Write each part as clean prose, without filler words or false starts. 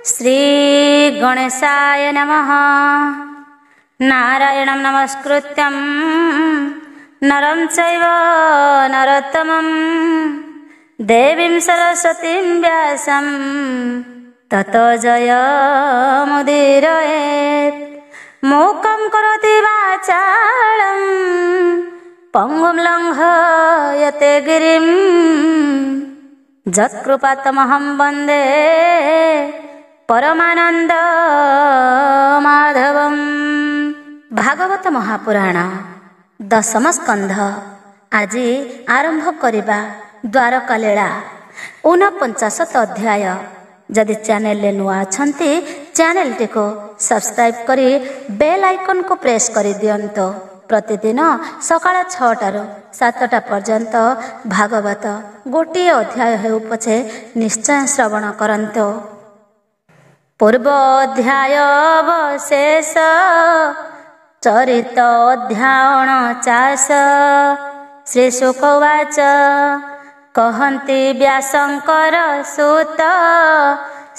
श्री गणेशाय नमः। नारायणं नमस्कृत्यं नरं चैव नरोत्तमं देवीं सरस्वतीं व्यासं ततो जयमुदीरयेत्। मूकं करोति वाचालं पङ्गुं लङ्घयते गिरिं यत्कृपातमहं वन्दे परमानंद माधवम। भागवत महापुराण दशम स्कंध आज आरंभ करिबा द्वारका लीला 49 अध्याय। जदि चैनल ले नुआ अछंती चैनल टी को सब्सक्राइब करी बेल आइकन को प्रेस करी दियंतो। प्रतिदिन सकाळ 6टाରୁ 7टा पर्यंत भागवत गोटे अध्याय हेउ पछे निश्चय श्रवण करंतो। पूर्व अध्याय अवशेष चरित अध्यायन चाष। श्री शुकवाच कहन्ति व्यासंकर सुत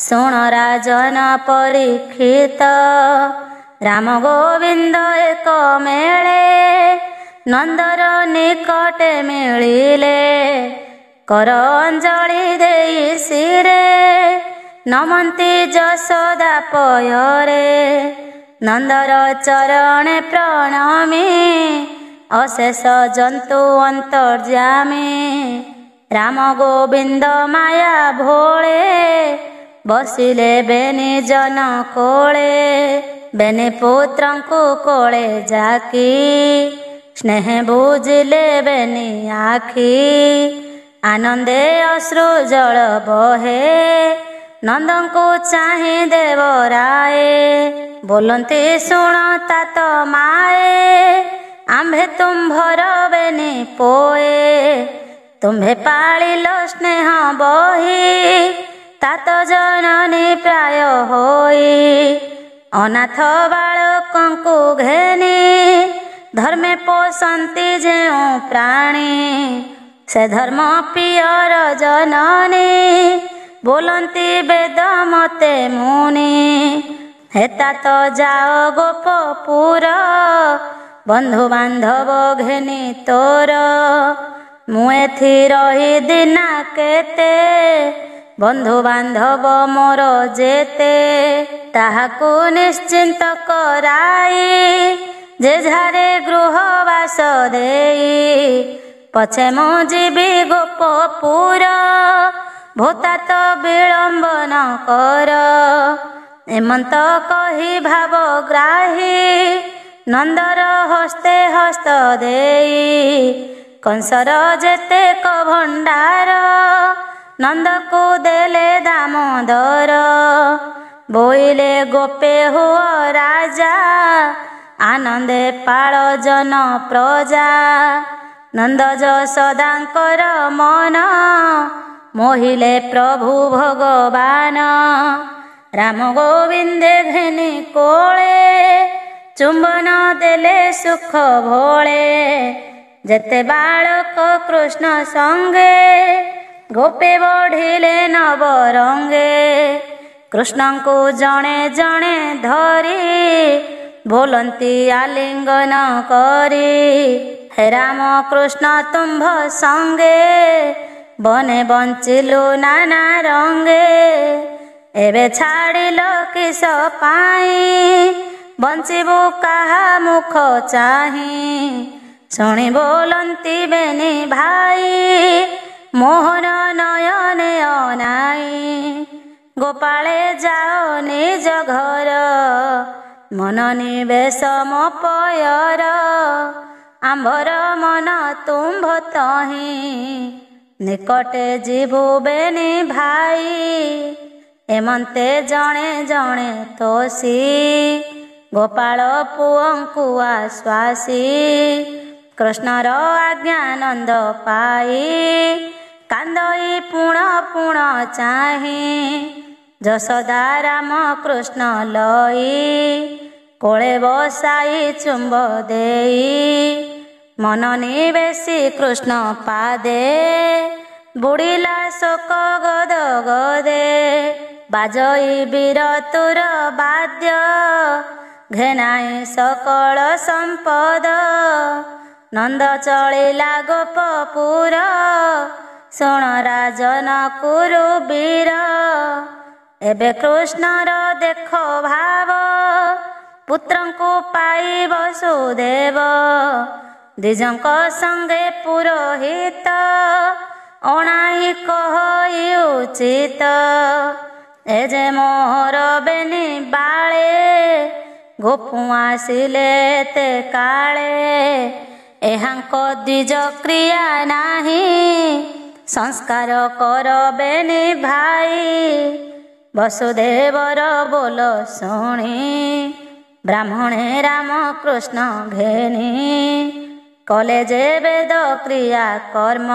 सुण राजन परीक्षित। राम गोविंद एक मेले नंदर निकटे मिलिले। कर अंजलि देई सिरे नमन्ति यशोदा पୟରେ। नंदर चरणे प्रणमि अशेष जंतु अंतर्जामी। राम गोविंद माया भोळे बसिले बेनि जन कोळे। बेनि पुत्रंकु कोळे जाकी स्नेह बुझिले बेनि आखि। आनंदे अश्रु जल बहे नंदन को चाहे देवराय। बोलते सुण तात माए आंभे तुम्भर बेनि पोए। तुम्भे पालिलो स्नेह बही तात जननी प्राय होई। अनाथ बालकंकु घेनी धर्मे पोषंती जेउ प्राणी। से धर्म पियर जननी बोलंती वेद मते मुनि। हेता तो जाओ गोपपुर बंधु बांधव घेनी तोर। मु एथि रही दिना केते बंधु बांधव मोर जेते। ताहाकु निश्चिंत कराई जे झारे गृहवास देई। पछे मु जीवी गोपपुर भोता तो विलंब न कर। एमंत कही भावग्राही नंदर हस्ते हस्त देई। कंसर जेते क भंडार नंद को देले दामोदर। बोइले गोपे हुआ राजा आनंदे पाळ जन प्रजा। नंद यशोदांकर मन मोहिले प्रभु भगवान। राम गोविंदे घेनी कोळे चुंबन देले सुख भोळे। जेते बालक कृष्ण संगे गोपे बढ़िले नवरंगे। कृष्ण को जणे जणे धरी बोलंती आलिंगन करी। हे राम कृष्ण तुम्भ संगे बने बंचिलु नाना रंगे। एबे छाड़िल किस पाई बंचिबु काहा मुख चाही। शुणी बोलंती बेनि भाई मोहन नयने अनाई। गोपाले जाओ निज घर मन निवेश मो पयर। आंभर मन तुम्भ तही निकटे जीवु बेनि भाई। एमंते जणे जणे तोसी गोपाल पुअंकु आश्वासी। कृष्णर आज्ञानंद पाई कांदई पुण पुण चाही। यशोदा राम कृष्ण लई कोळे बसाई चुंब देई। मन निवेशी कृष्ण पादे बुड़िला शोक गद गदे। ବାଜଇ ବୀରତୁର ବାଦ୍ୟ ଘେନାଇ ସକଳ ସମ୍ପଦ ନନ୍ଦ ଚଳିଲା ଗୋପପୁର ଶୁଣ ରାଜନ କୁରୁ ବୀର ଏବେ କୃଷ୍ଣର ଦେଖ ଭାବ ପୁତ୍ରଙ୍କୁ ପାଇ ବସୁଦେବ ଦ୍ୱିଜଙ୍କ ସଙ୍ଗେ ପୁରୋହିତ ଅଣାଇ କହି ଉଚିତ ଏ ଯେ ମୋହର ବେନି ବାଳେ ଗୋପୁ ଆସିଲେ ତେ କାଳେ ଏହାଙ୍କ ଦ୍ୱିଜ କ୍ରିୟା ନାହିଁ ସଂସ୍କାର କରବେନି ଭାଇ ବସୁଦେବର ବୋଲ ଶୁଣି ବ୍ରାହ୍ମଣେ ରାମକୃଷ୍ଣ ଘେନି କଲେ ଯେ ବେଦ କ୍ରିୟା କର୍ମ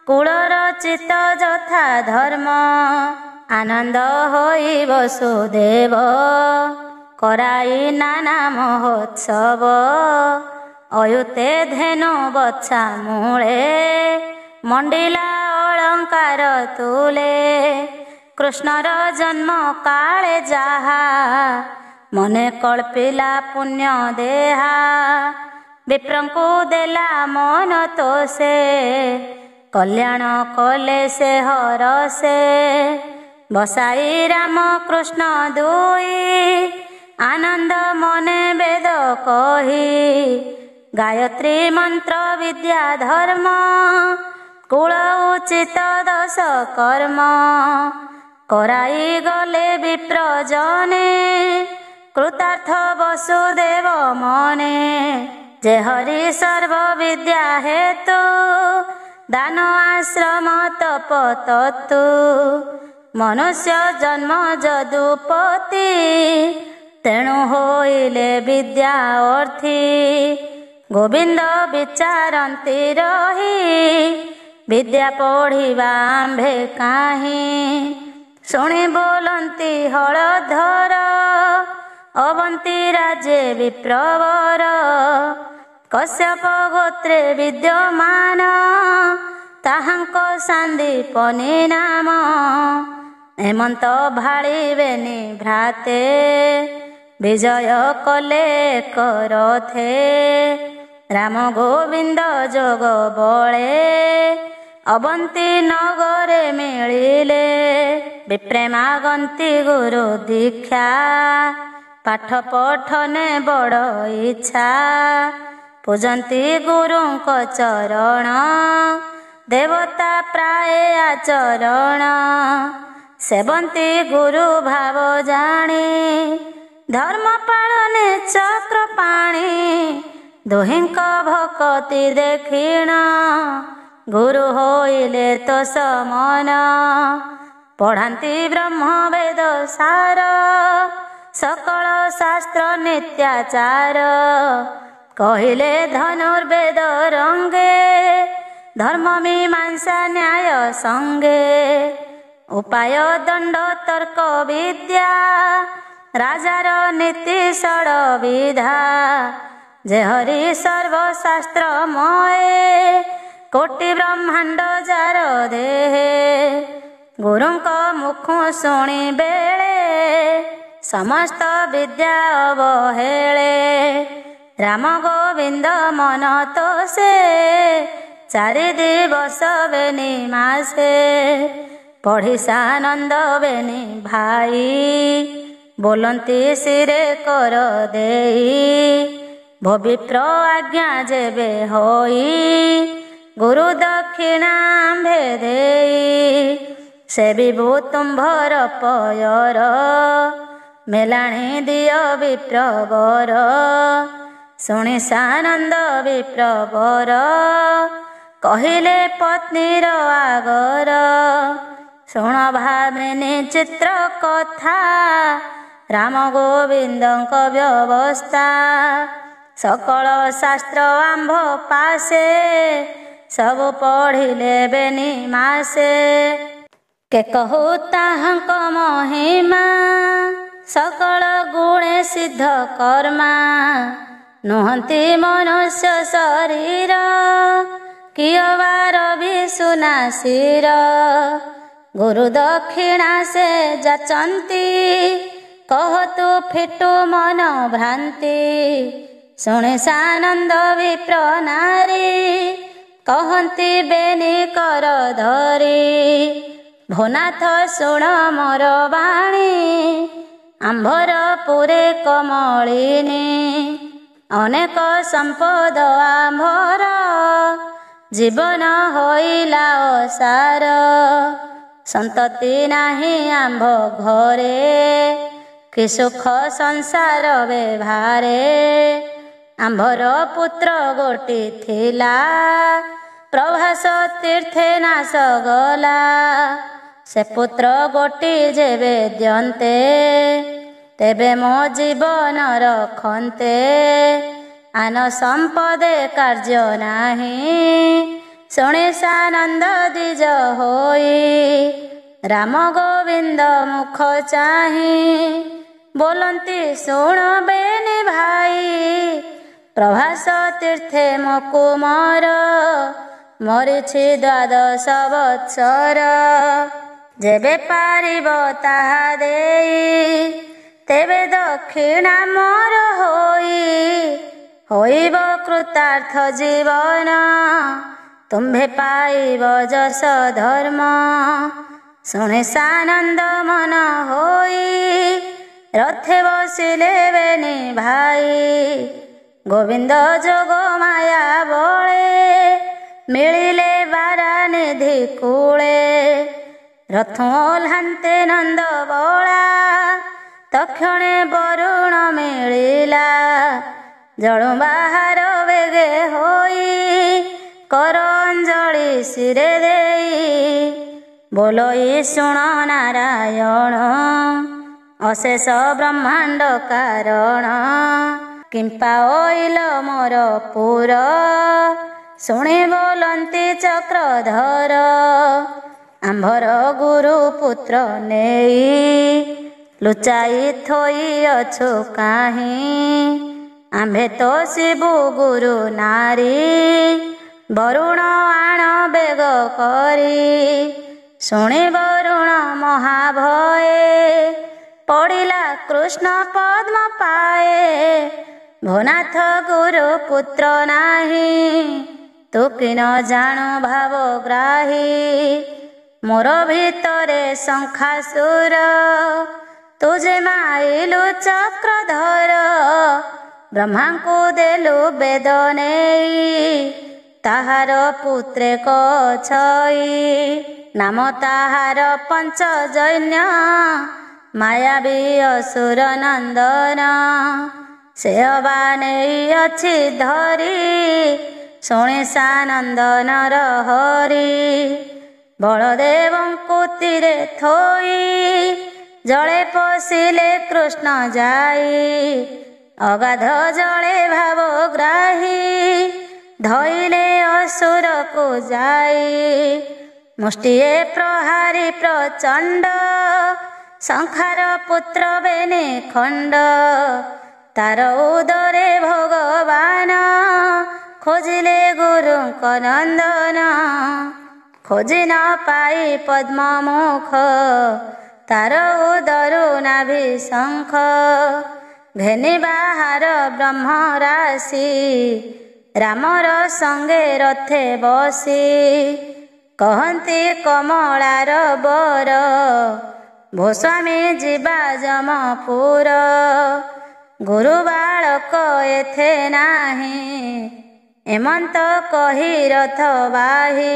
କୁଳର ଚିତ ଯଥା ଧର୍ମ ଆନନ୍ଦ ହୋଇ ବସୁଦେବ କରାଇ ନାନା ମହୋତ୍ସବ ଅୟୁତେ ଧେନୁ ବଛା ମୂଳେ ମଣ୍ଡିଲା ଅଳଙ୍କାର ତୁଲେ କୃଷ୍ଣର ଜନ୍ମ କାଳେ ଯାହା ମନେ କଳ୍ପିଲା ପୁଣ୍ୟ ଦେହା ବିପ୍ରଙ୍କୁ ଦେଲା ମନ ତୋଷେ କଲ୍ୟାଣ କଲେ ସେ ହରସେ ବସାଇ ରାମ କୃଷ୍ଣ ଦୁଇ ଆନନ୍ଦ ମନେ ବେଦ କହି ଗାୟତ୍ରୀ ମନ୍ତ୍ର ବିଦ୍ୟା ଧର୍ମ କୁଳ ଉଚିତ ଦଶ କର୍ମ କରାଇ ଗଲେ ବିପ୍ରଜନେ କୃତାର୍ଥ ବସୁଦେବ ମନେ ଯେ ହରି ସର୍ବ ବିଦ୍ୟା ହେତୁ ଦାନ ଆଶ୍ରମ ତପ ତତୁ ମନୁଷ୍ୟ ଜନ୍ମ ଯଦୁପତି ତେଣୁ ହୋଇଲେ ବିଦ୍ୟା ଅର୍ଥୀ ଗୋବିନ୍ଦ ବିଚାରନ୍ତି ରହି ବିଦ୍ୟା ପଢ଼ିବା ଆମ୍ଭେ କାହିଁ ଶୁଣି ବୋଲନ୍ତି ହଳଧର ଅବନ୍ତୀ ରାଜେ ବିପ୍ରବର କଶ୍ୟପ ଗୋତ୍ରେ ବିଦ୍ୟମାନ ତାହାଙ୍କ ସାନ୍ଦୀପନି ନାମ ହେମନ୍ତ ଭାଳିବେନି ଭ୍ରାତେ ବିଜୟ କଲେ କରଥେ ରାମ ଗୋବିନ୍ଦ ଯୋଗ ବଳେ ଅବନ୍ତୀ ନଗରେ ମିଳିଲେ ବିପ୍ରେ ମାଗନ୍ତି ଗୁରୁ ଦୀକ୍ଷା ପାଠ ପଠନେ ବଡ଼ ଇଚ୍ଛା ପୂଜନ୍ତି ଗୁରୁଙ୍କ ଚରଣ ଦେବତା ପ୍ରାୟ ଆଚରଣ ସେବନ୍ତି ଗୁରୁ ଭାବ ଜାଣି ଧର୍ମ ପାଳନେ ଚକ୍ର ପାଣି ଦୁହିଁଙ୍କ ଭକତି ଦେଖିଣ ଗୁରୁ ହୋଇଲେ ତ ସମନ ପଢ଼ାନ୍ତି ବ୍ରହ୍ମ ବେଦ ସାର ସକଳ ଶାସ୍ତ୍ର ନିତ୍ୟାଚାର କହିଲେ ଧନୁର୍ବେଦ ରଙ୍ଗେ ଧର୍ମ ମୀମାଂସା ନ୍ୟାୟ ସଙ୍ଗେ ଉପାୟ ଦଣ୍ଡ ତର୍କ ବିଦ୍ୟା ରାଜାର ନୀତି ଷଡ଼ ବିଧା ଯେ ହରି ସର୍ବଶାସ୍ତ୍ରମୟ କୋଟି ବ୍ରହ୍ମାଣ୍ଡ ଯାର ଦେହେ ଗୁରୁଙ୍କ ମୁଖ ଶୁଣି ବେଳେ ସମସ୍ତ ବିଦ୍ୟା ଅବହେଳେ ରାମ ଗୋବିନ୍ଦ ମନ ତୋଷେ ଚାରି ଦିବସ ବେନି ମାସେ ପଢ଼ି ସାନନ୍ଦ ବେନି ଭାଇ ବୋଲନ୍ତି ଶିରେ କର ଦେଇ ଭବିପ୍ର ଆଜ୍ଞା ଯେବେ ହୋଇ ଗୁରୁ ଦକ୍ଷିଣା ଆମ୍ଭେ ଦେଇ ସେ ବିଭୁ ତୁମ୍ଭର ପୟର ମେଲାଣି ଦିଅ ବିପ୍ରବର ଶୁଣି ସାନନ୍ଦ ବିପ୍ରବର କହିଲେ ପତ୍ନୀର ଆଗର ଶୁଣ ଭାମିନୀ ଚିତ୍ର କଥା ରାମ ଗୋବିନ୍ଦଙ୍କ ବ୍ୟବସ୍ଥା ସକଳ ଶାସ୍ତ୍ର ଆମ୍ଭ ପାଶେ ସବୁ ପଢ଼ିଲେ ବେନି ମାସେ କେ କହୁ ତାହାଙ୍କ ମହିମା ସକଳ ଗୁଣେ ସିଦ୍ଧ କର୍ମା ନୁହନ୍ତି ମନୁଷ୍ୟ ଶରୀର କିୟ ବାର ବି ସୁନାଶିର गुरु दक्षिणा से जाचंती कहतु फिटु मन भ्रांति शुणे सानंद विप्र नारी कहती बेनी कर धरी भोनाथ शुण मोर बाणी आंभर पुरे कमलिनी अनेक संपद आंभर जीवन होइला असार संतति नाही आंभ घरे कि सुख संसार व्यवहारे आंभर पुत्र गोटी थिला प्रभास तीर्थे नाश गला से पुत्र गोटी जेबे द्यन्ते तेबे मो जीवन रखन्ते आन संपदे कार्य नाही शुणे सानंद द्विज होई राम गोविंद मुख चाही बोलती शुण बेनी भाई प्रभास तीर्थे मो कुमार मरिछि द्वादश वत्सर जेबे पारिब ताहा देई तेबे दक्षिणा मोर होइब कृतार्थ जीवन तुम्भे पाइब जस धर्म शुणे सानंद मन होई रथे बसिले बेनी भाई गोविंद जोग माया बळे मिलिले बारा निधि कूले रथ ओह्लान्ते नंद बळा तक्षणे वरुण मिलिला जळु बाहार बेगे होई कर अंजलि शिरे देई बोलोई शुण नारायण अशेष ब्रह्मांड कारण किंपा ओइल मोर पुर शुणी बोलती चक्रधर आंभर गुरु पुत्र नेई लुचाई थोई अछु काहीं आंभे तो शिबु गुरु नारी वरुण आण बेग करी शुणी वरुण महाभये पड़िला कृष्ण पद्म पाए भोनाथ गुरु पुत्र नाही तू कि न जाणु भावग्राही मोर भितरे शंखासुर तुझे माइलु चक्रधर ब्रह्मा को देलु वेद नेई ताहार पुत्रे छई नाम ताहार पंचजन्य मायावी असुर नंदन से अबा नेई अछि धरी शुणे सानंदन हरि बलदेवंकु तीरे थोई जले पशिले कृष्ण जाई अगाध जले भावग्राही धइले असुर को जाई मुष्टिए प्रहारी प्रचंड शंखार पुत्र बेने खंड तार उदरे भगवान खोजिले गुरु नंदन खोजी न पाई पद्ममुख तार उदरु नाभि शंख घेनी बाहार ब्रह्म राशि रामर संगे रथे बसी कहती कमलार बर भोस्वामी जीवा जमपुर गुरु बालक एथे नाही एमंत कही रथ बाही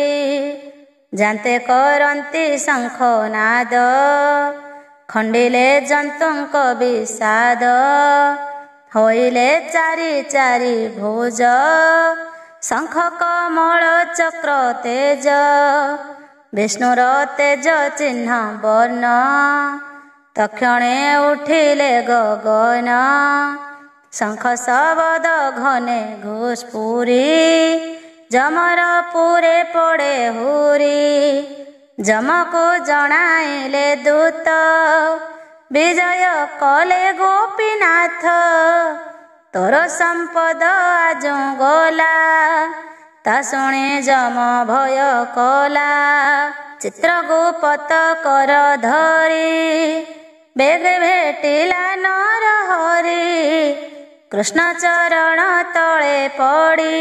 जानते करती शंखनाद खंडिले जंतुंक विषाद होइले चारि चारि भुज शंख कमल चक्र तेज विष्णुर तेज चिन्ह वर्ण तक्षणे उठिले गगन शंख शब्द घने घुसपुरी जमर पुरे पड़े हुरी जमको जणाइले दूत विजय कले गोपीनाथ तोर संपद आजु गला ता शुणी जम भय कला ଚିତ୍ରଗୁପ୍ତ କର ଧରି ବେଗେ ଭେଟିଲା ନରହରି। କୃଷ୍ଣ ଚରଣ ତଳେ ପଡ଼ି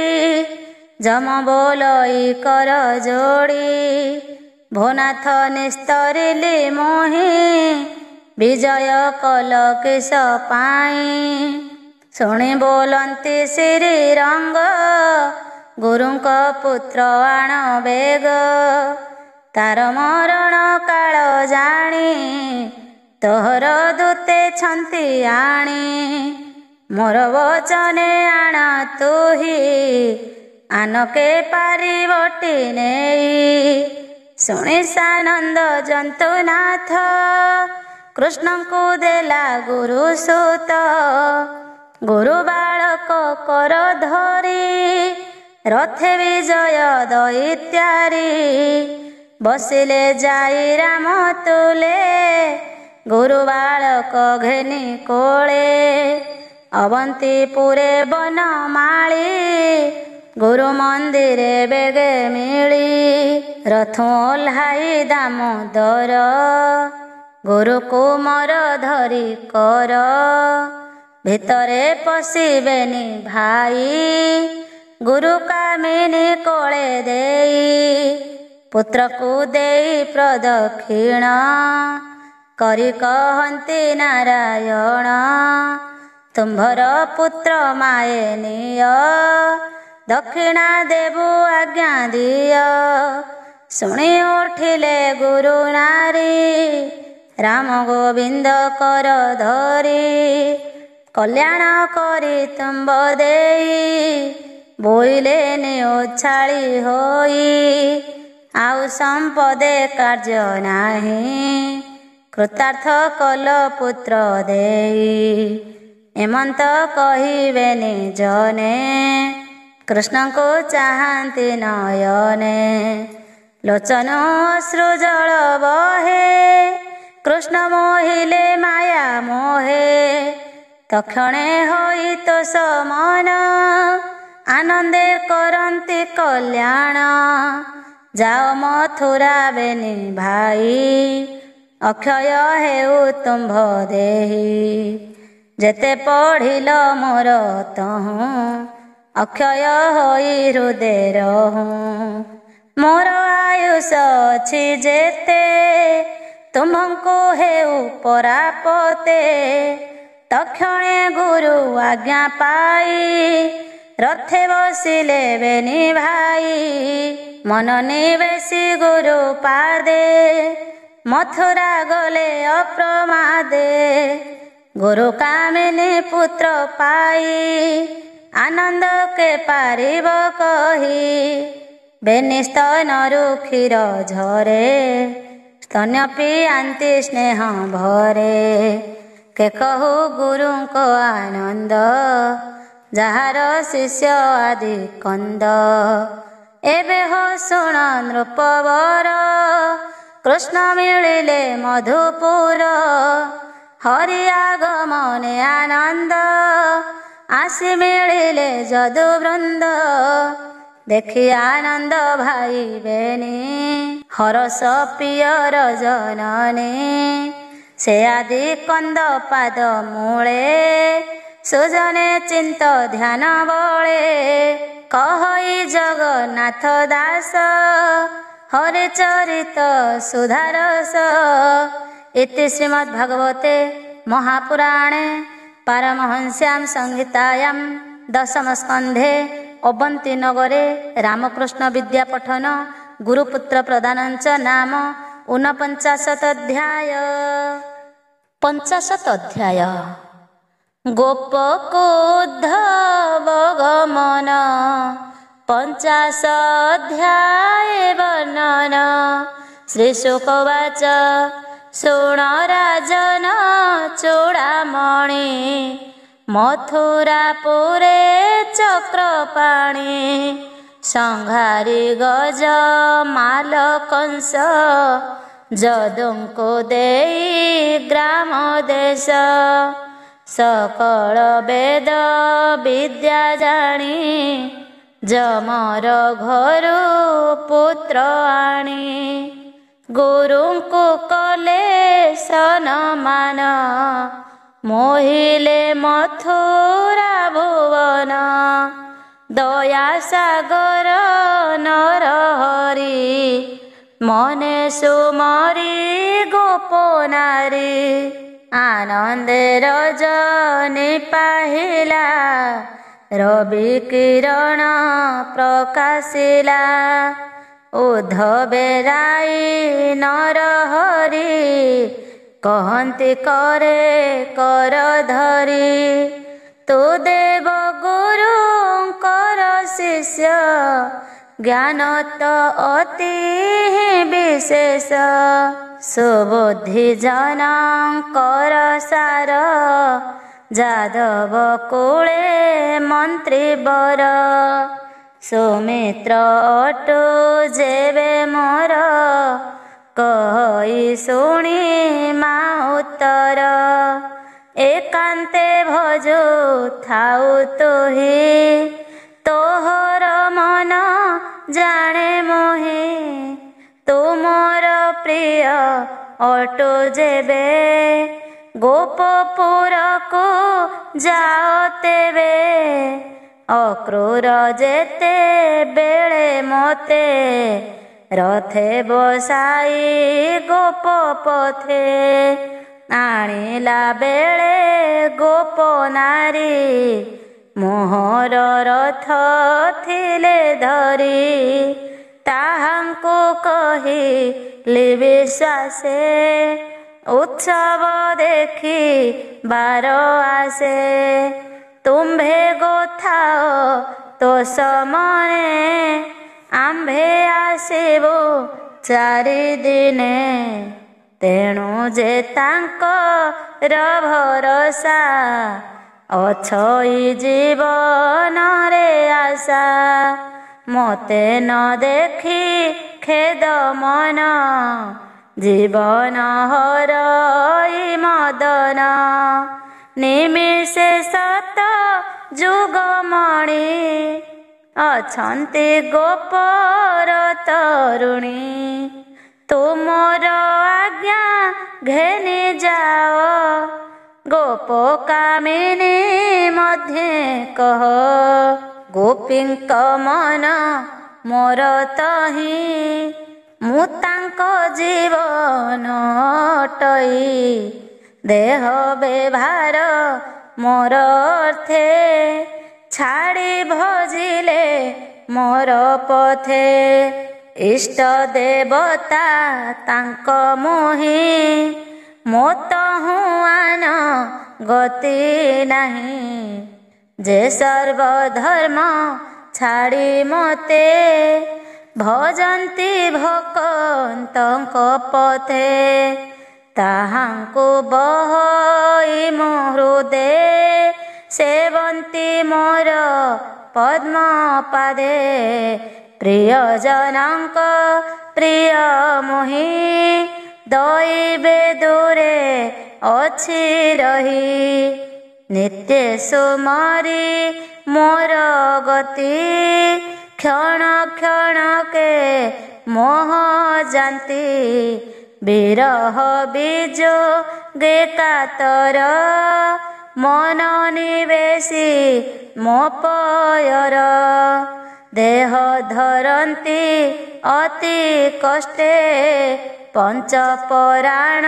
ଯମ ବୋଲଇ କର ଯୋଡ଼ି। ଭୋନାଥ ନିସ୍ତରିଲି ମୋହି ବିଜୟ କଲ କିସ ପାଇଁ। ଶୁଣି ବୋଲନ୍ତି ଶ୍ରୀରଙ୍ଗ ଗୁରୁଙ୍କ ପୁତ୍ର ଆଣ ବେଗ। ତାର ମରଣ କାଳ ଜାଣି ତୋହର ଦୂତେ ଛନ୍ତି ଆଣି। ମୋର ବଚନେ ଆଣ ତୁହି ଆନକେ ପାରିବଟି ନେଇ। ଶୁଣି ସାନନ୍ଦ ଜନ୍ତୁନାଥ କୃଷ୍ଣଙ୍କୁ ଦେଲା ଗୁରୁ ସୁତ। ଗୁରୁ ବାଳକ କର ଧରି ରଥେ ବିଜୟ ଦଇତ୍ୟାରି। ବସିଲେ ଯାଇ ରାମ ତୁଲେ ଗୁରୁ ବାଳକ ଘେନି କୋଳେ। ଅବନ୍ତିପୁରେ ବନମାଳି ଗୁରୁ ମନ୍ଦିରେ ବେଗେ ମିଳି। ରଥୁ ଓହ୍ଲାଇ ଦାମୋଦର ଗୁରୁକୁ ମୋର ଧରି କର। ଭିତରେ ପଶିବେନି ଭାଇ ଗୁରୁ କାମିନୀ କୋଳେ ଦେଇ। ପୁତ୍ରକୁ ଦେଇ ପ୍ରଦକ୍ଷିଣ କରି କହନ୍ତି ନାରାୟଣ। ତୁମ୍ଭର ପୁତ୍ର ମାଏ ନିଅ ଦକ୍ଷିଣା ଦେବୁ ଆଜ୍ଞା ଦିଅ। ଶୁଣି ଉଠିଲେ ଗୁରୁ ନାରୀ ରାମ ଗୋବିନ୍ଦ କର ଧରି। କଲ୍ୟାଣ କରି ତୁମ୍ଭ ଦେଇ ବୋଇଲେନି ଉଛାଳି ହୋଇ। ଆଉ ସମ୍ପଦେ କାର୍ଯ୍ୟ ନାହିଁ କୃତାର୍ଥ କଲ ପୁତ୍ର ଦେଇ। ଏମନ୍ତ କହିବେନି ଜନେ କୃଷ୍ଣଙ୍କୁ ଚାହାନ୍ତି ନୟନେ। ଲୋଚନ ଅଶ୍ରୁ ଜଳ ବହେ କୃଷ୍ଣ ମୋହିଲେ ମାୟା ମୋହେ। ତକ୍ଷଣେ ହୋଇ ତୋଷ ମନ ଆନନ୍ଦେ କରନ୍ତି କଲ୍ୟାଣ। ଯାଅ ମଥୁରା ବେନି ଭାଇ ଅକ୍ଷୟ ହେଉ ତୁମ୍ଭ ଦେହି। ଯେତେ ପଢ଼ିଲ ମୋର ତହୁଁ ଅକ୍ଷୟ ହୋଇ ହୃଦେ ରହୁଁ। ମୋର ଆୟୁଷ ଅଛି ଯେତେ ତୁମ୍ଭଙ୍କୁ ହେଉ ପରାପତେ। ତକ୍ଷଣେ ଗୁରୁ ଆଜ୍ଞା ପାଇ ରଥେ ବସିଲେ ବେନି ଭାଇ। ମନ ନିବେଶି ଗୁରୁ ପାଦେ ମଥୁରା ଗଲେ ଅପ୍ରମାଦେ। ଗୁରୁ କାମିନୀ ପୁତ୍ର ପାଇ ଆନନ୍ଦ କେ ପାରିବ କହି। ବେନି ସ୍ତନରୁ କ୍ଷୀର ଝରେ ସ୍ତନ୍ୟ ପିଆନ୍ତି ସ୍ନେହ ଭରେ। କେ କହୁ ଗୁରୁଙ୍କ ଆନନ୍ଦ ଯାହାର ଶିଷ୍ୟ ଆଦି କନ୍ଦ। ଏବେ ହୋ ଶୁଣ ନୃପବର କୃଷ୍ଣ ମିଳିଲେ ମଧୁପୁର। ହରି ଆଗମନେ ଆନନ୍ଦ ଆସି ମିଳିଲେ ଯଦୁ ବୃନ୍ଦ। ଦେଖି ଆନନ୍ଦ ଭାଇବେନି ହରଷ ପିୟର ଜନନୀ। ସେ ଆଦି କନ୍ଦ ପାଦ ମୂଳେ ସୁଜନେ ଚିନ୍ତ ଧ୍ୟାନ ବଳେ। କହଇ ଜଗନ୍ନାଥ ଦାସ ହରିଚରିତ ସୁଧାରସ। ଇତି ଶ୍ରୀମଦ୍ ଭାଗବତେ ମହାପୁରାଣେ ପାରମହଂସ୍ୟାಂ ସଂହିତାୟାମ୍ ଦଶମ ସ୍କନ୍ଧେ ଅବନ୍ତୀ ନଗରେ ରାମକୃଷ୍ଣ ବିଦ୍ୟା ପଠନ ଗୁରୁପୁତ୍ର ପ୍ରଦାନଞ୍ଚ ନାମ ଊନପଞ୍ଚାଶତ ଅଧ୍ୟାୟ। 50 ଅଧ୍ୟାୟ। ଗୋପକୁ ଉଦ୍ଧବ ଗମନ 50 ଅଧ୍ୟାୟ ବର୍ଣ୍ଣନ। ଶ୍ରୀ ଶୁକବାଚ ଶୁଣ ରାଜନ ଚୂଡ଼ାମଣି। ମଥୁରାପୁରେ ଚକ୍ରପାଣି। ସଂହାରି ଗଜ ମାଲ କଂସ ଯଦୁଙ୍କୁ ଦେଇ ଗ୍ରାମ ଦେଶ। ସକଳ ବେଦ ବିଦ୍ୟା ଜାଣି ଯମର ଘରୁ ପୁତ୍ର ଆଣି। ଗୁରୁଙ୍କୁ କଲେ ସନମାନ, ମୋହିଲେ ମଥୁରା ଭୁବନ। ଦୟା ସାଗର ନରହରି, ମନେ ସୁମରି ଗୋପନାରୀ। ଆନନ୍ଦେ ରଜନୀ ପାହିଲା, ରବି କିରଣ ପ୍ରକାଶିଲା। ଉଦ୍ଧବେ ରାଇ ନରହରି, କହନ୍ତି କରେ କର ଧରି। ତୁ ଦେବ ଗୁରୁଙ୍କର ଶିଷ୍ୟ, ଜ୍ଞାନ ତ ଅତି ବିଶେଷ। ସୁବୁଦ୍ଧି ଜନଙ୍କର ସାର, ଯାଦବ କୁଳେ ମନ୍ତ୍ରୀ ବର। ସୁମିତ୍ର ଅଟୁ ଯେବେ ମୋର, କହି ଶୁଣି ମା ଉତ୍ତର। ଏକାନ୍ତେ ଭଜୁ ଥାଉ ତୁହି, ତୋହର ମନ ଜାଣେ ମୋହି। ତୁ ମୋର ପ୍ରିୟ ଅଟୁ ଯେବେ, ଗୋପପୁରକୁ ଯାଅ ତେବେ। ଅକ୍ରୂର ଯେତେବେଳେ ମୋତେ, ରଥେ ବସାଇ ଗୋପ ପଥେ। ଆଣିଲା ବେଳେ ଗୋପ ନାରୀ, ମୋହର ରଥ ଥିଲେ ଧରି। ତାହାଙ୍କୁ କହିଲି ବିଶ୍ୱାସେ, ଉତ୍ସବ ଦେଖି ବାର ଆସେ। ତୁମ୍ଭେ ଗୋଥାଅ ତୋଷ ମନେ, ଆମ୍ଭେ ଆସିବୁ ଚାରିଦିନେ। ତେଣୁ ଯେ ତାଙ୍କର ଭରସା, ଅଛଇ ଜୀବନରେ ଆଶା। ମୋତେ ନ ଦେଖି ଖେଦ ମନ, ଜୀବନ ହରଇ ମଦନ। ନିମିଷେ ସତ ଯୁଗମଣି, ଅଛନ୍ତି ଗୋପର ତରୁଣୀ। ତୁମର ଆଜ୍ଞା ଘେନି ଯାଅ, ଗୋପ କାମିନୀ ମଧ୍ୟେ କହ। ଗୋପୀଙ୍କ ମନ ମୋର ତହିଁ, ମୁଁ ତାଙ୍କ ଜୀବନ ଅଟଇ। ଦେହ ବେଭାର ମୋର ଅର୍ଥେ, ଛାଡ଼ି ଭଜିଲେ ମୋର ପଥେ। ଇଷ୍ଟ ଦେବତା ତାଙ୍କ ମୋହି, ମୋ ତହୁଁ ଆନ ଗତି ନାହିଁ। ଯେ ସର୍ବଧର୍ମ ଛାଡ଼ି ମୋତେ, ଭଜନ୍ତି ଭକ୍ତଙ୍କ ପଥେ। ତାହାଙ୍କୁ ବହଇ ମୋ ହୃଦେ, ସେବନ୍ତି ମୋର ପଦ୍ମ ପାଦେ। ପ୍ରିୟଜନଙ୍କ ପ୍ରିୟ ମୋହି, ଦଇବେ ଦୂରେ ଅଛି ରହି। ନିତ୍ୟ ସୁମରି ମୋର ଗତି, କ୍ଷଣ କ୍ଷଣକେ ମୋହ ଯାନ୍ତି। ବିରହ ବିଯୋଗେ କାତର, ମନ ନିବେଶି ମୋ ପୟର। ଦେହ ଧରନ୍ତି ଅତି କଷ୍ଟେ, ପଞ୍ଚପରାଣ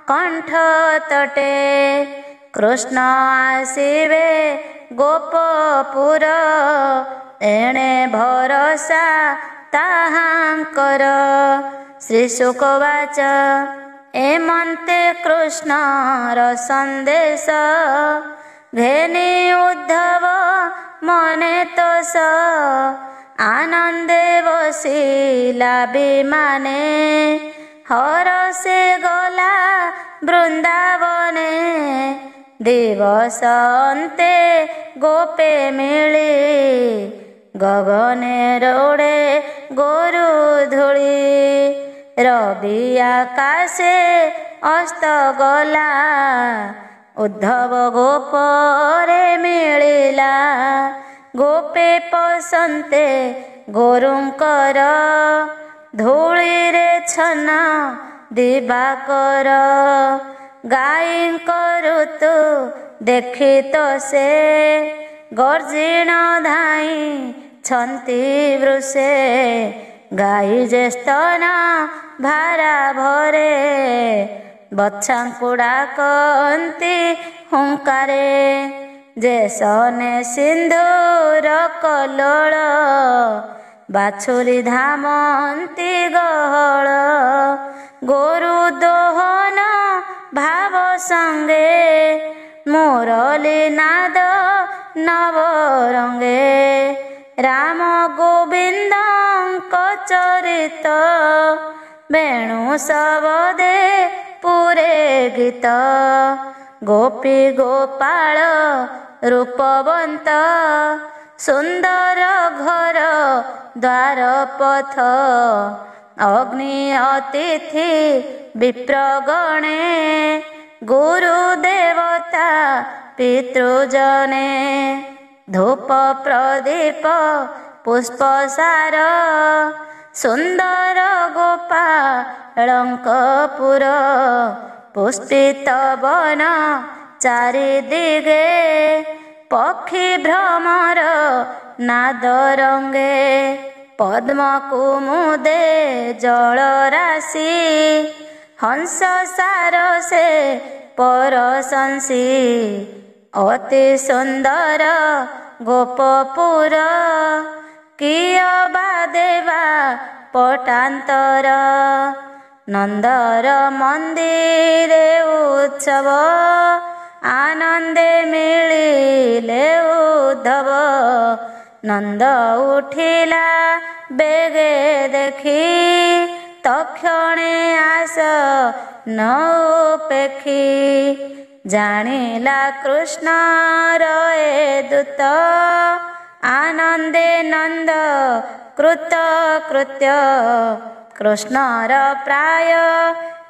କଣ୍ଠ ତଟେ। କୃଷ୍ଣ ଆସିବେ ଗୋପପୁର, ଏଣେ ଭରସା ତାହାଙ୍କର। ଶ୍ରୀ ଶୁକବାଚ, ଏମନ୍ତେ କୃଷ୍ଣର ସନ୍ଦେଶ, ଘେନି ଉଦ୍ଧବ ମନେ ତୋଷ। ଆନନ୍ଦେ ବସିଲା ବିମାନେ, ହରଷେ ଗଲା ବୃନ୍ଦାବନେ। ଦିବସ ଅନ୍ତେ ଗୋପେ ମିଳି, ଗଗନେ ରୋଡ଼େ ଗୋରୁ ଧୂଳି। ରବି ଆକାଶେ ଅସ୍ତ ଗଲା, ଉଦ୍ଧବ ଗୋପରେ ମିଳିଲା। ଗୋପେ ପସନ୍ତେ ଗୋରୁଙ୍କର, ଧୂଳିରେ ଛନ ଦିବାକର ଗାଈଙ୍କ ଋତୁ ଦେଖି ତ ସେ ଗର୍ଜିଣ ଧାଇଁ ଛନ୍ତି ବୃଷେ ଗାଈ ଯେ ସ୍ତନ ଭାରା ଭରେ ବଛାଙ୍କୁ ଡାକନ୍ତି ହୁଙ୍କାରେ ଯେ ସନେ ସିନ୍ଧୁର କଲ୍ଲୋଳ ବାଛୁରୀ ଧାମନ୍ତି ଗହଳ ଗୋରୁ ଦୋହନ ଭାବ ସଙ୍ଗେ ମୁରଲି ନାଦ ନବରଙ୍ଗେ ରାମ ଗୋବିନ୍ଦଙ୍କ ଚରିତ ବେଣୁ ଶବଦେ ପୁରେ ଗୀତ ଗୋପୀ ଗୋପାଳ ରୂପବନ୍ତ ସୁନ୍ଦର ଘର ଦ୍ୱାର ପଥ ଅଗ୍ନି ଅତିଥି ବିପ୍ରଗଣେ ଗୁରୁ ଦେବତା ପିତୃଜନେ ଧୂପ ପ୍ରଦୀପ ପୁଷ୍ପସାର ସୁନ୍ଦର ଗୋପାଳଙ୍କ ପୁର ପୁଷ୍ପିତ ବନ ଚାରିଦିଗେ ପକ୍ଷୀ ଭ୍ରମର ନାଦ ରଙ୍ଗେ ପଦ୍ମ କୁମୁଦେ ଜଳରାଶି ହଂସ ସାର ସେ ପରଶଂସୀ ଅତି ସୁନ୍ଦର ଗୋପପୁର କିୟ ବା ଦେବା ପଟାନ୍ତର ନନ୍ଦର ମନ୍ଦିରେ ଉତ୍ସବ ଆନନ୍ଦେ ମିଳିଲେ ଉଦ୍ଧବ ନନ୍ଦ ଉଠିଲା ବେଗେ ଦେଖି ତକ୍ଷଣେ ଆସ ନଉପେକ୍ଷୀ ଜାଣିଲା କୃଷ୍ଣର ଏ ଦୂତ ଆନନ୍ଦେ ନନ୍ଦ କୃତ କୃତ୍ୟ କୃଷ୍ଣର ପ୍ରାୟ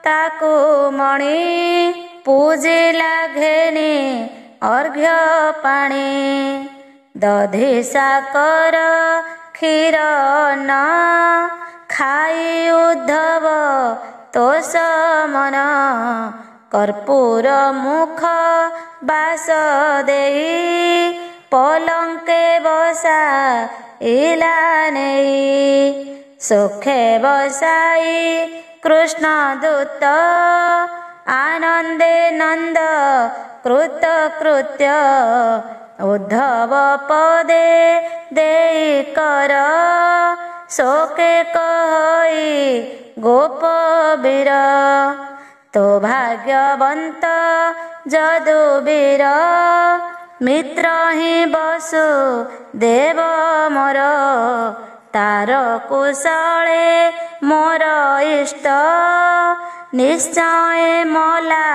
ତାକୁ ମଣି ପୂଜିଲା ଘେନି ଅର୍ଘ୍ୟ ପାଣି ଦଧି ସାକର କ୍ଷୀର ନ ଖାଇ ଉଦ୍ଧବ ତୋଷ ମନ କର୍ପୂର ମୁଖ ବାସ ଦେଇ ପଲଙ୍କେ ବସାଇଲା ନେଇ ସୁଖେ ବସାଇ କୃଷ୍ଣ ଦୂତ ଆନନ୍ଦେ ନନ୍ଦ କୃତ କୃତ୍ୟ ଉଦ୍ଧବ ପଦେ ଦେଇ କର ଶୋକେ କହି ଗୋପବୀର ତୋ ଭାଗ୍ୟବନ୍ତ ଯଦୁବୀର ମିତ୍ର ହିଁ ବସୁ ଦେବ ମୋର ତାର କୁଶଳେ ମୋର ଇଷ୍ଟ ନିଶ୍ଚୟ ମଲା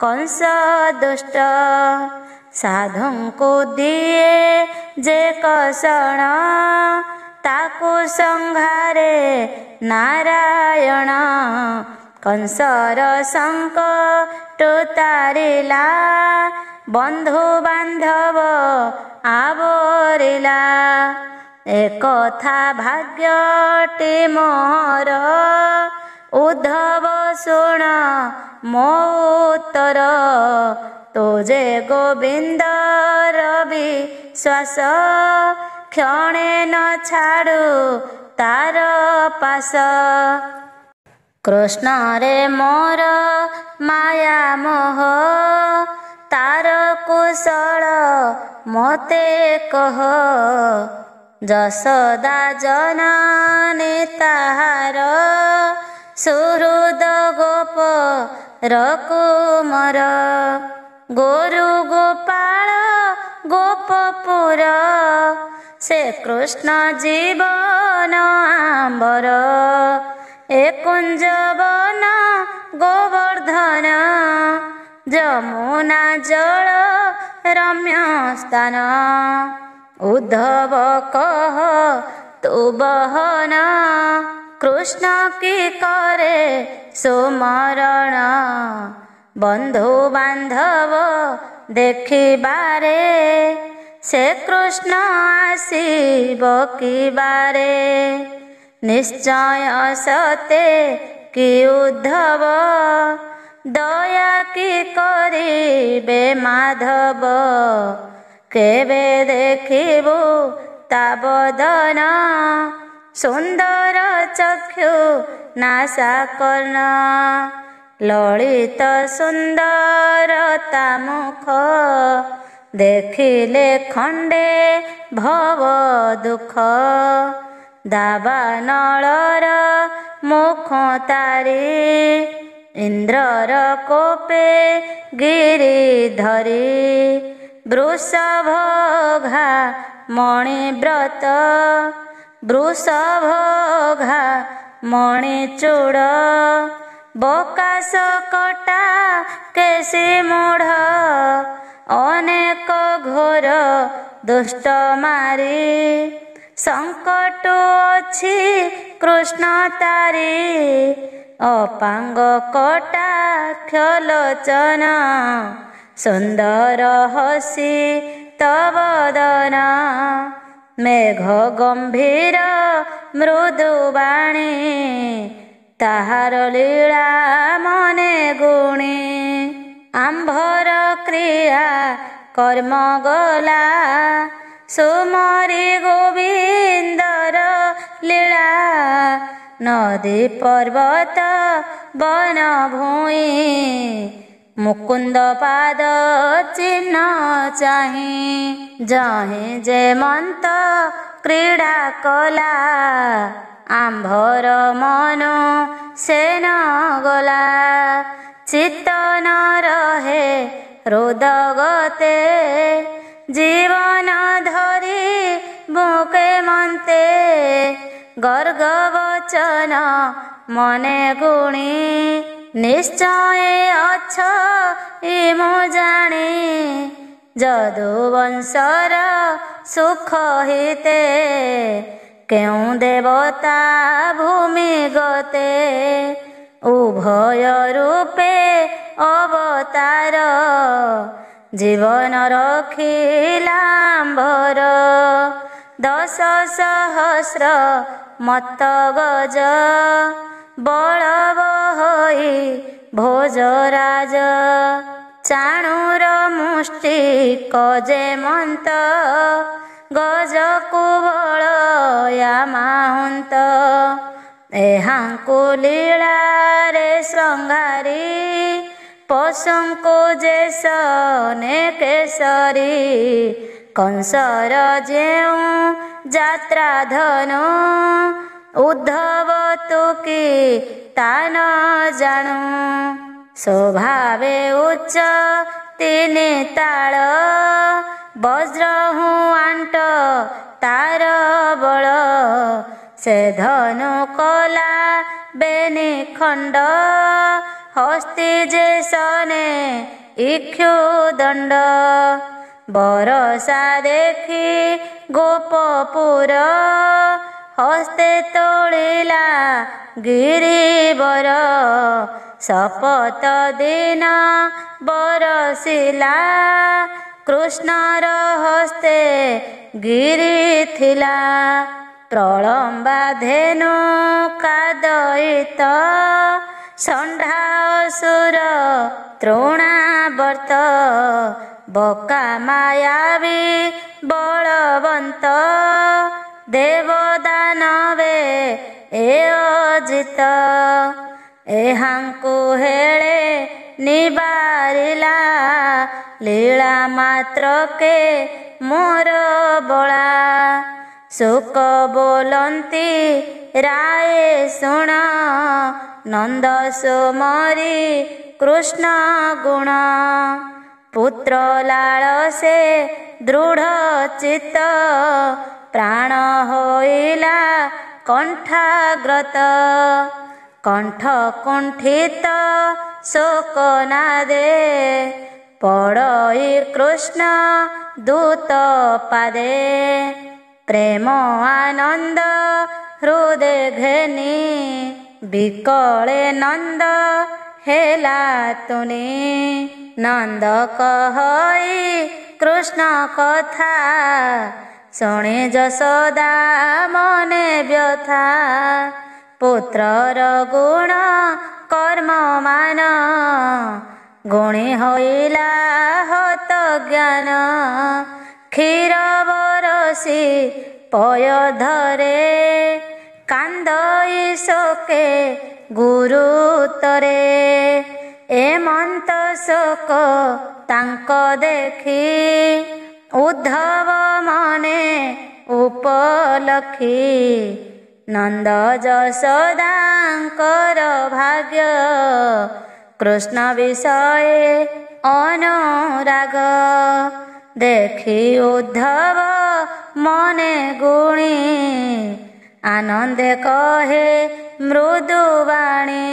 କଂସ ଦୁଷ୍ଟ ସାଧୁଙ୍କୁ ଦିଏ ଯେ କଷଣ ତାକୁ ସଂହାରେ ନାରାୟଣ କଂସର ସଙ୍କଟ ତାରିଲା ବନ୍ଧୁ ବାନ୍ଧବ ଆବରିଲା ଏକଥା ଭାଗ୍ୟଟି ମୋର ଉଦ୍ଧବ ଶୁଣ ମୋ ଉତ୍ତର ତୁ ଯେ ଗୋବିନ୍ଦର ବିଶ୍ୱାସ କ୍ଷଣେ ନ ଛାଡ଼ୁ ତାର ପାଶ କୃଷ୍ଣରେ ମୋର ମାୟା ମୋହ ତାର କୁଶଳ ମୋତେ କହ ଯଶୋଦା ଜନନୀ ତାହାର ସୁହୃଦ ଗୋପ ରକୁମର ଗୋରୁ ଗୋପାଳ ଗୋପପୁର ସେ କୃଷ୍ଣ ଜୀବନ ଆମ୍ବର ଏ କୁଞ୍ଜବନ ଗୋବର୍ଦ୍ଧନ ଯମୁନା ଜଳ ରମ୍ୟ ସ୍ଥାନ ଉଦ୍ଧବ କହ ତୁ ବହନ କୃଷ୍ଣ କି କରେ ସୁମରଣ ବନ୍ଧୁ ବାନ୍ଧବ ଦେଖିବାରେ ସେ କୃଷ୍ଣ ଆସିବ କିବାରେ निश्चय सते कि उद्धव दया कि करिबे माधव केबे देखिबु ता बदन सुंदर चक्षु नासा कर्ण ललित सुंदरता मुख देखिले खंडे भव दुख दावानलर मुख तारी इंद्रर कोपे गिरिधरी वृषभघा मणिव्रत वृषभघा मणिचूड़ बकाश कटा केसी मूढ़ अनेक घोर दुष्ट मारी संकट अछि कृष्ण तारी अपांग कटा क्षलोचन सुंदर हसी तवदन मेघ गंभीर मृदुबाणी ताहार लीला मने गुणी आंभर क्रिया कर्म गला सुमरी गोविंदर लीला नदी पर्वत वन भूई मुकुंद पाद चिन्ह चाही जहीं जे मंत क्रीड़ा कला आंभर मनो से न गला चित्त न रहे हृदगते जीवन धरी बुके मन्ते गर्ग वचन मने गुणी निश्चय अछ इमु जाणी जदुवंशर सुख हिते केउ देवता भूमि गते उभय रूपे अवतार जीवन रखिलांभर 10 सहस्र मत गज बलव होई भोजराज चाणूर मुष्टि कजे मंत गज कुबल यामाहुंत एहांकु लीला रे श्रृंगारी पशुंकु जेसने केसरी कंसर जेउ जात्रा धनु उद्धव तुकी तान जाणु स्वभावे उच्च तिनि ताल वज्र आंट तार बल से धनु कला बेनी खंड हस्ती जेसने इक्षु दंड बरसा देखी गोपपुर हस्ते तोलिला गिरिवर शपथ दिन बरसिला कृष्णर हस्ते गिरि थिला प्रलंबा धेनु कादयित षण्ढासुर तृणावर्त बका मायावी बलवंत देवदानवे ए अजित एहांकु हेळे निबारिला लीला मात्र के मोर बला सुक बोलंती राय सुण नंद सोमरी कृष्ण गुण पुत्र लालसे दृढ़ चित्त प्राण होइला कंठाग्रत कंठ कुंठित शोक नादे पड़ई कृष्ण दूत पादे प्रेम आनंद हृदय घेनी विकले नंद हेला तुनी नंद कहई कृष्ण कथा ଶୁଣି ଯଶୋଦା ମନେ ବ୍ୟଥା, ପୁତ୍ରର ଗୁଣ କର୍ମମାନ, ଗୁଣୀ ହୋଇଲା ହତ ଜ୍ଞାନ। କ୍ଷୀର ବରସି ପୟୋଧରେ, କାନ୍ଦଇ ଶୋକେ ଗୁରୁତରେ। ଏମନ୍ତ ଶୋକ ତାଙ୍କ ଦେଖି, ଉଦ୍ଧବ ମନେ ଉପଲକ୍ଷୀ। ନନ୍ଦ ଯଶୋଦାଙ୍କର ଭାଗ୍ୟ, କୃଷ୍ଣ ବିଷये ଅନୁରାଗ। ଦେଖି ଉଦ୍ଧବ ମନେ ଗୁଣୀ, ଆନନ୍ଦେ କହେ ମୃଦୁବାଣୀ।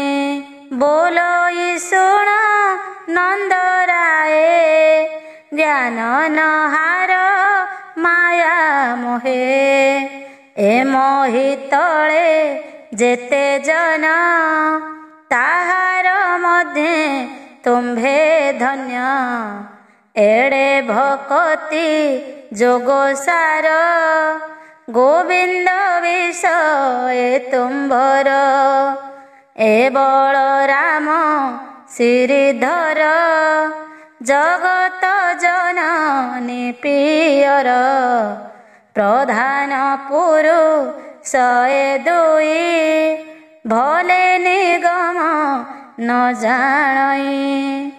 ବୋଲୋଇ ଶୁଣ ନନ୍ଦରାଏ, ଜ୍ଞାନ ନହାର ମାୟା ମୋହେ। ଏ ମୋହି ତଳେ ଯେତେ ଜନ, ତାହାର ମଧ୍ୟେ ତୁମ୍ଭେ ଧନ୍ୟ। ଏଡ଼େ ଭକତି ଯୋଗସାର, ଗୋବିନ୍ଦ ବିଷୟ ତୁମ୍ଭର। ଏ ବଳରାମ ଶ୍ରୀଧର, ଜଗତ ଜନନୀ ପିୟର। ପ୍ରଧାନ ପୁରୁଷ ଏ ଦୁଇ, ଭଲେ ନିଗମ ନ ଜାଣଇ।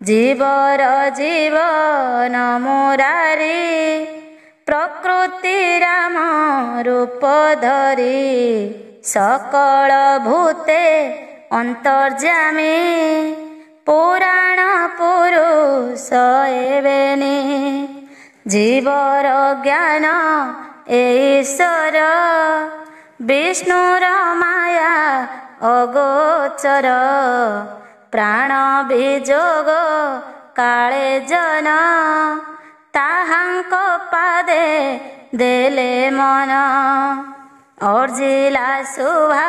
ଜୀବର ଜୀବନ ମୁରାରି, ପ୍ରକୃତି ରାମ ରୂପ ଧରି। ସକଳ ଭୂତେ ଅନ୍ତର୍ଯ୍ୟାମୀ, ପୁରାଣ ପୁରୁଷ ଏବେନି। ଜୀବର ଜ୍ଞାନ ଏ ଈଶ୍ୱର, ବିଷ୍ଣୁର ମାୟା ଅଗୋଚର। ପ୍ରାଣ ବିଯୋଗ କାଳେ ଜନ, ତାହାଙ୍କ ପାଦେ ଦେଲେ ମନ। ଅର୍ଜିଲା ଶୁଭା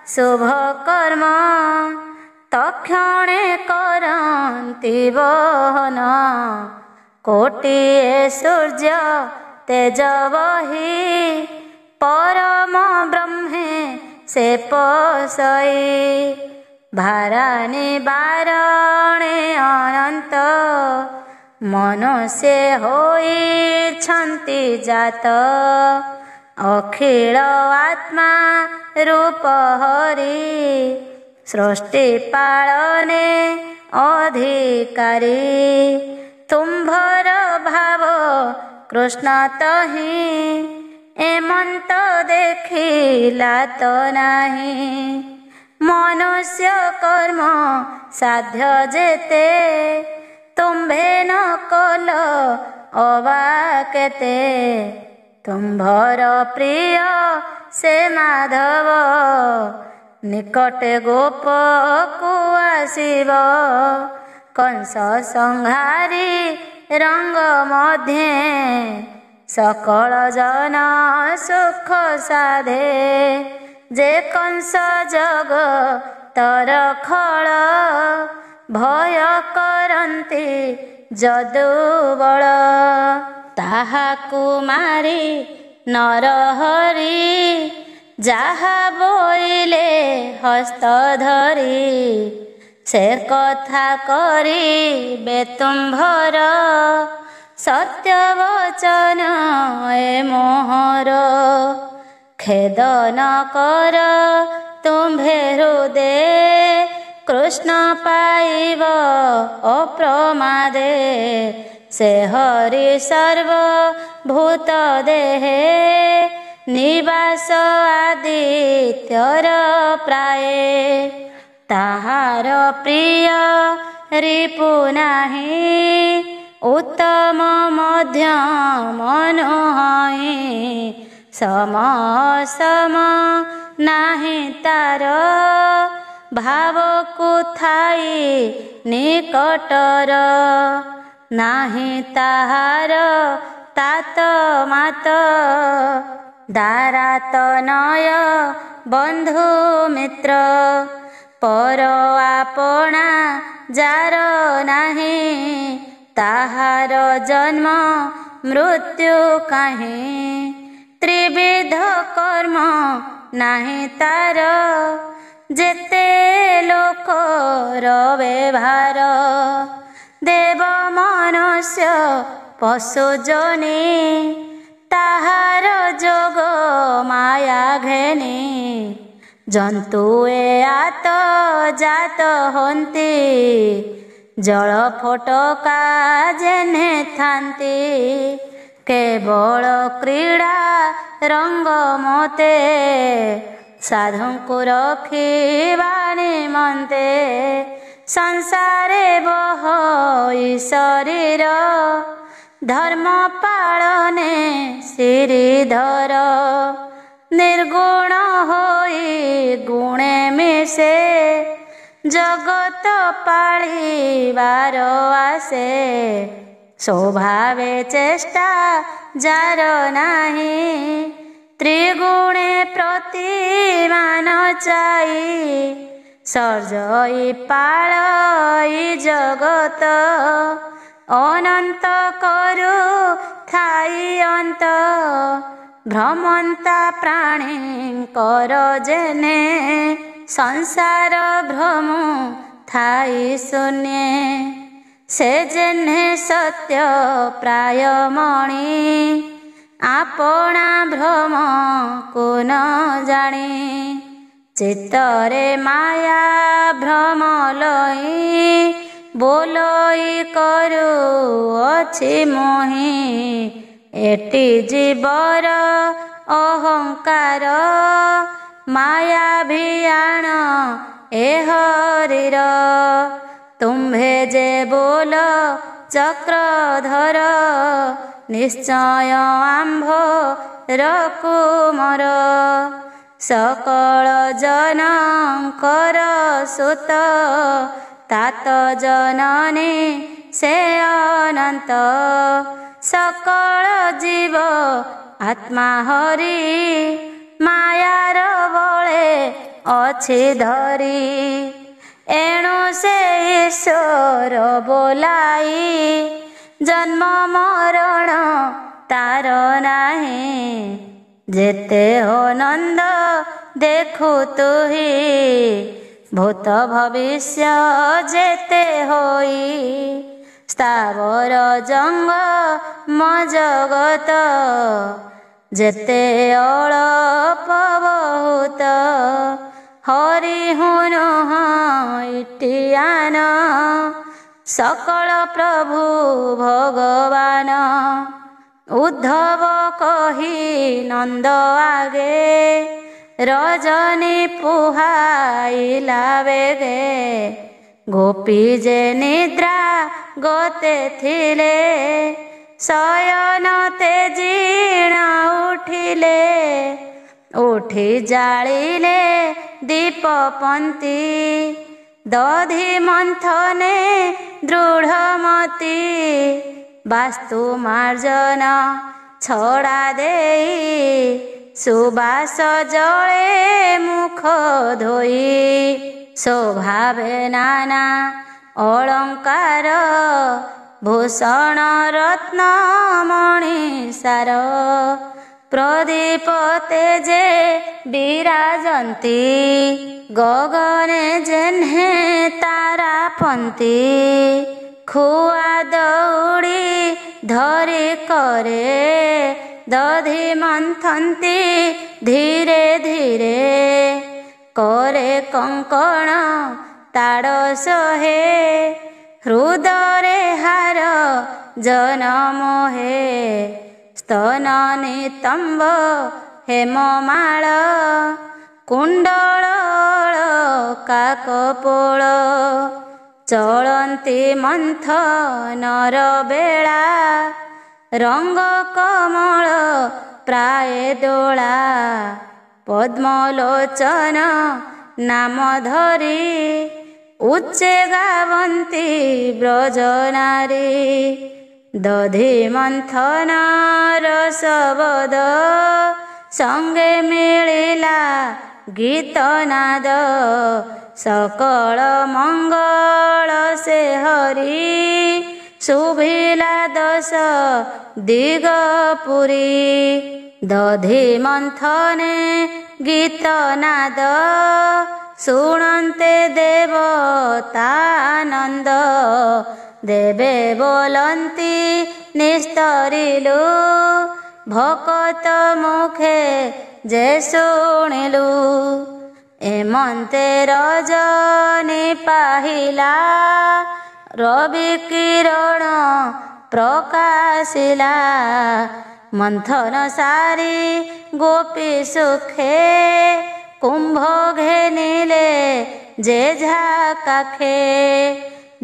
ଶୁଭ କର୍ମ, ତକ୍ଷଣେ କରନ୍ତି ବହନ। କୋଟିଏ ସୂର୍ଯ୍ୟ ତେଜ ବହି, ପରମ ବ୍ରହ୍ମେ ସେ ପଶଇ। ଭାରାନି ବାରଣେ ଅନନ୍ତ, ମନୁଷ୍ୟ ହୋଇଛନ୍ତି ଜାତ। ଅଖିଳ ଆତ୍ମା ରୂପ ହରି, ସୃଷ୍ଟି ପାଳନେ ଅଧିକାରୀ। ତୁମ୍ଭର ଭାବ କୃଷ୍ଣ ତହିଁ, ଏମନ୍ତ ଦେଖିଲା ତ ନାହିଁ। ମନୁଷ୍ୟ କର୍ମ ସାଧ୍ୟ ଯେତେ, ତୁମ୍ଭେ ନ କଲ ଅବା କେତେ। ତୁମ୍ଭର ପ୍ରିୟ ସେ ମାଧବ, ନିକଟେ ଗୋପକୁ ଆସିବ। କଂସ ସଂହାରି ରଙ୍ଗ ମଧ୍ୟେ, ସକଳ ଜନ ସୁଖ ସାଧେ। ଯେ କଂସ ଜଗତର ଖଳ, ଭୟ କରନ୍ତି ଯଦୁବଳ। ତାହାକୁ ମାରି ନରହରି, ଯାହା ବୋଇଲେ ହସ୍ତ ଧରି। ସେ କଥା କରିବେ ତୁମ୍ଭର, ସତ୍ୟ ବଚନ ଏ ମୋହର। ଖେଦ ନ କର ତୁମ୍ଭେ ହୃଦେ, କୃଷ୍ଣ ପାଇବ ଅପ୍ରମାଦେ। ସେ ହରି ସର୍ବଭୂତ ଦେହେ, ନିବାସ ଆଦିତ୍ୟର ପ୍ରାୟେ। ତାହାର ପ୍ରିୟ ରିପୁ ନାହିଁ, ଉତ୍ତମ ମଧ୍ୟମ ନୁହଁ। ସମ ସମ ନାହିଁ ତାର, ଭାବକୁ ଥାଇ ନିକଟର। ନାହିଁ ତାହାର ତାତ ମାତ, ଦାରାତ ନୟ ବନ୍ଧୁ ମିତ୍ର। ପର ଆପଣା ଯାର ନାହିଁ, ତାହାର ଜନ୍ମ मृत्यु काहे त्रिविध कर्म नाही तार जेते लोकर व्यवहार देव मनुष्य पशु जने ताहार जोग माया घेने जंतु ए आत जात हंती जल फोटका जेने थांती केवल क्रीड़ा रंग मते साधु को रखिबा निमंते संसारे बहई शरीर धर्म पालने श्रीधर निर्गुण होई गुणे मिसे जगत पालिबार आसे स्वभावे चेष्टा जार नाही त्रिगुणे प्रतिमान चाई सर्जई पालई जगत अनंत करु थाई अंत भ्रमंता प्राणी कर जेने संसार भ्रम थाई शून्य से जेने सत्य प्राय मणि आपना भ्रम को न जानी चित्तरे माया भ्रम लई बोलई करू अछि मोहि एटी जीवर अहंकार माया भियाण ए हरिर तुम्भे जे बोल चक्रधर निश्चय आंभ रकुमर सकल जनकर सुत तात जननी से अनंत सकल जीव आत्मा हरि मायार बळे अछि धरी एणु से ईश्वर बोलाई जन्म मरण तार नाही जेते हो नंद देखु तुही भूत भविष्य जेते होई स्थावर जंग जगत जेते अळप बहुत हरि हुनु इटियान सकल प्रभु भगवान उद्धव कही नंद आगे रजनी पुहाइला बेगे गोपी जे निद्रा गते थिले शयन तेजीण उठिले उठी जालिले दीपपंती दधि मंथने दृढ़मती वास्तु मार्जन छड़ा देई सुबास जले मुख धोई शोभावे नाना अलंकार भूषण रत्न मणि सार प्रदीप तेजे विराजंती गगने जेन्हे तारा पंती खुआ दौड़ी धरी करे दधि मंथंती धीरे धीरे करे कंकण ताड़ सोहे हृदरे हार जनमोहे स्तन नितंब हेममाळ कुंडल काकपोळ चलंती मंथनर बेला रंग कमल प्राय दोला पद्मलोचन नाम धरी उच्चे गावंती ब्रजनारी दधि मंथन रसबद संगे मिलिला गीतनाद सकल मंगल से हरि ଶୁଭିଲା ଦଶ ଦିଗପୁରୀ। ଦଧି ମନ୍ଥନେ ଗୀତ ନାଦ ଶୁଣନ୍ତେ ଦେବତାନନ୍ଦ। ଦେବେ ବୋଲନ୍ତି ନିସ୍ତରିଲୁ ଭକତ ମୁଖେ ଯେ ଶୁଣିଲୁ। ଏମନ୍ତେ ରଜନୀ ପାହିଲା ରବି କିରଣ ପ୍ରକାଶିଲା। ମନ୍ଥନ ସାରି ଗୋପୀ ସୁଖେ କୁମ୍ଭ ଘେନିଲେ ଯେଝା କାଖେ।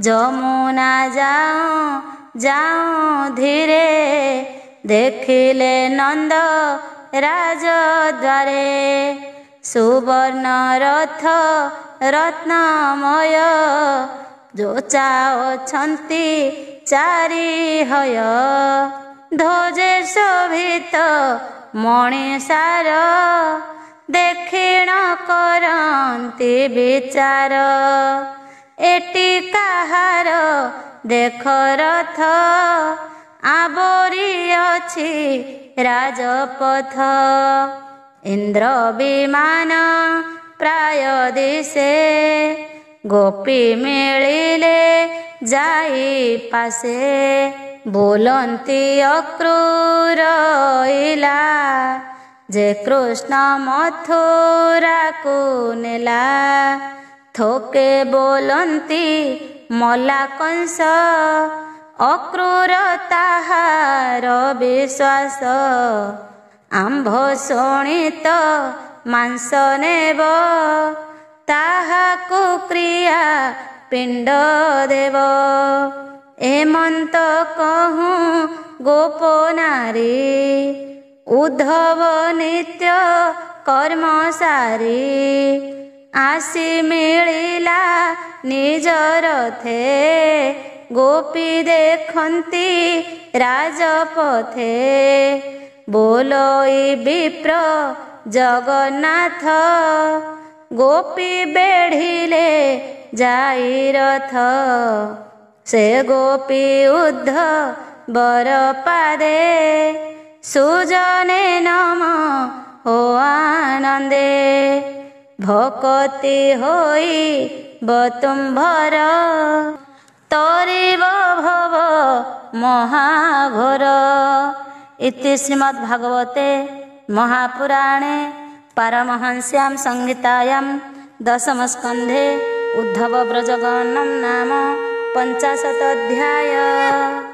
ଯମୁନା ଯାଉଁ ଯାଉଁ ଧୀରେ ଦେଖିଲେ ନନ୍ଦ ରାଜଦ୍ୱାରେ। ସୁବର୍ଣ୍ଣ ରଥ ରତ୍ନମୟ ଯୋଚା ଅଛନ୍ତି ଚାରିହୟ। ଧ୍ୱଜେ ଶୋଭିତ ମଣିଷାର ଦେଖିଣ କରନ୍ତି ବିଚାର। ଏଟି କାହାର ଦେଖ ରଥ ଆବରି ଅଛି ରାଜପଥ। ଇନ୍ଦ୍ର ବିମାନ ପ୍ରାୟ ଦିଶେ ଗୋପୀ ମିଳିଲେ ଯାଇ ପାଶେ। ବୋଲନ୍ତି ଅକ୍ରୂର ଇଲା ଯେ କୃଷ୍ଣ ମଥୁରାକୁ ନେଲା। ଥୋକେ ବୋଲନ୍ତି ମଲା କଂସ ଅକ୍ରୂର ତାହାର ବିଶ୍ୱାସ। ଆମ୍ଭ ଶୋଣିତ ମାଂସ ନେବ ତାହାକୁ କ୍ରିୟା ପିଣ୍ଡ ଦେବ। ଏମନ୍ତ କହୁଁ ଗୋପ ନାରୀ ଉଦ୍ଧବ ନିତ୍ୟ କର୍ମ ସାରି। ଆସି ମିଳିଲା ନିଜ ରଥେ ଗୋପୀ ଦେଖନ୍ତି ରାଜପଥେ। ବୋଲୋଇ ବିପ୍ର ଜଗନ୍ନାଥ ଗୋପୀ ବେଢ଼ିଲେ ଯାଇ ରଥ। ସେ ଗୋପୀ ଉଦ୍ଧବର ପାଦେ ସୁଜନେ ନମ ହୋ ଆନନ୍ଦେ। ଭକତି ହୋଇ ବତୁମ୍ଭର ତରିବ ଭବ ମହାଘୋର। ଇତି ଶ୍ରୀମଦ୍ଭାଗବତେ ମହାପୁରାଣେ ପାରମହଂସ୍ୟାं ସଂହିତାୟାं ଦଶମସ୍କନ୍ଧे ଉଦ୍ଧବ ବ୍ରଜଗଣनं ନାମ 50 ଅଧ୍ୟାୟ।